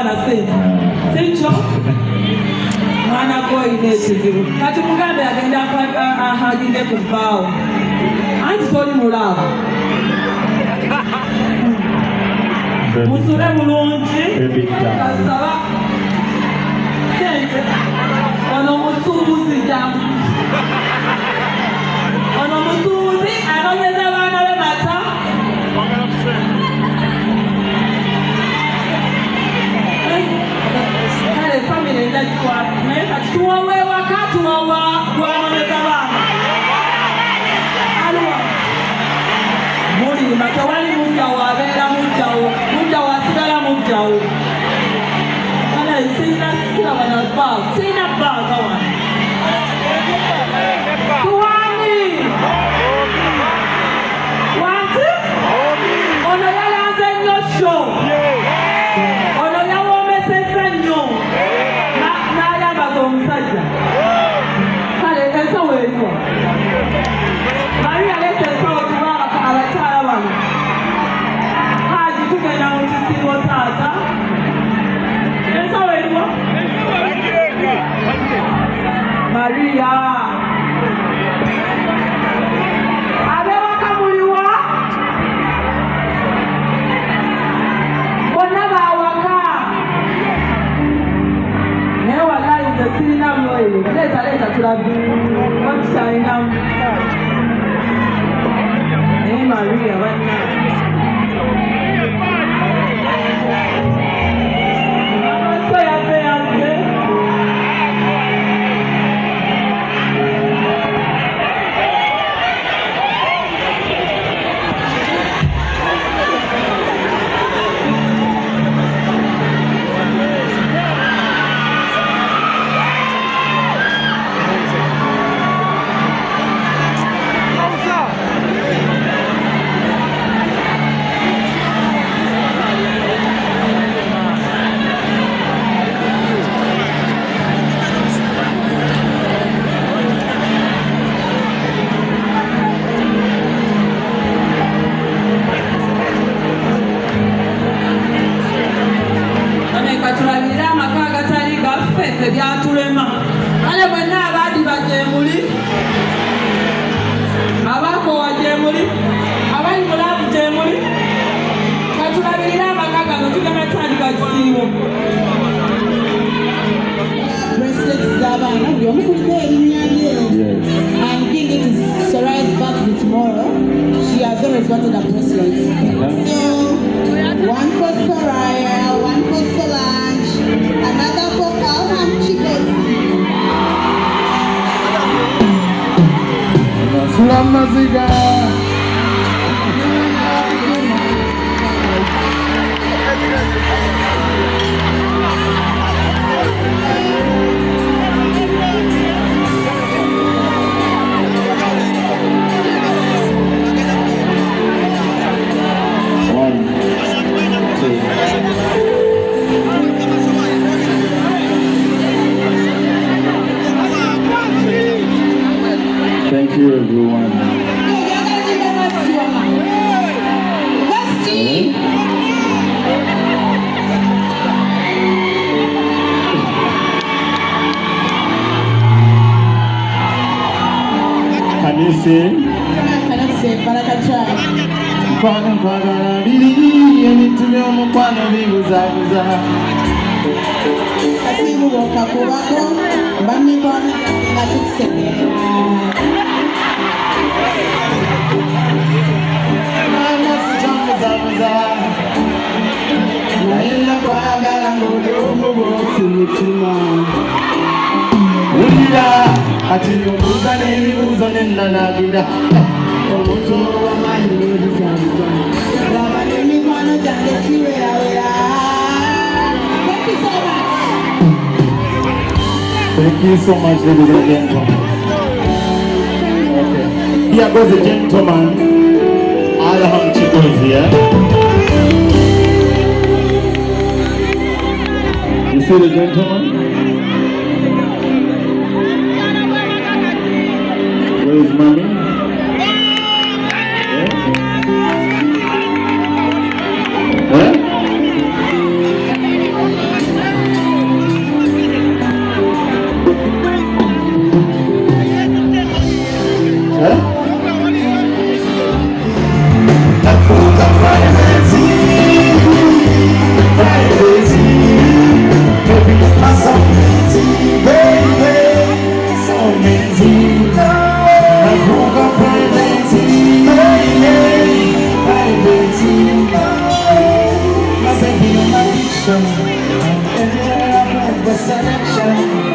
na sente. Sincho? Mwana go inekizibu. Kati mugambe agenda ahagide ku bbaawo. Anti toli mulaba. Musule bulungi. Kasaba. Sente. Ono musuubuzi jamu. Ono musuubuzi anonyeza abaana be mata. Kale famire ndajikwa naye kati tuwawe waka tuwawa gwanonyeza baana. Aluwa. Mulima tewali mujjawo abeera mujjawo. Mujjawo asigala mujjawo. Kale sirina siraba na bbaaga. Sirina bbaaga wano. Tuwani. Wanti? Ono yalanze nnyo show. Ono yawoomesezza nnyo. N'ayambaza omusajja. Kale ensawo eriwa. Maria leeta ensawo tuba abakyala bano. Haji tugenda mu kisibo taata. Ensawo eriwa. Maria. Abewaka muliwa. Bonna baawaka. Naye wallahi nze sirinamu oyo. Leeta tulabe. Wakikyalinamu. Naye Maria bannange. Amaaso yazze. Tulabirira amaka agatali gaffe tebyatulema. Kale mwenna abaadiba gye muli, abakoowa gye muli, abali mulaavu gye muli, katulabirira amaka gano tugenda tutandika kisiibo. Bracelets z'abaana buli omu kuliko erinnya lye. And being it is Soraya's birthday tomorrow, she has always wanted a bracelet. So, one for Soraya, one for Solange, another for Carl and Chigozi. Thank you, everyone. Can you sing? I cannot sing, but I can try. Kwano kwagala biri emituli omukwano bibuzabuza. Kasimu bw'okakubako, bamikwano nga tukusekera. Mama sitambuzabuza. Naye nakwagala ng'oli omu bw'osi mutima. Wulira ati obuuza n'ebibuuzo ne nnanaabira. Omuntu ow'amaanyi n'ebizabuza. Laba n'emikwano gyange siwerawera. Thank you so much. Thank you so much, ladies and gentlemen. Okay. Here goes the gentleman. Alham Chigozi, yeah? You see the gentleman? Where is mommy? Yeah? selection. And everywhere I went was selection.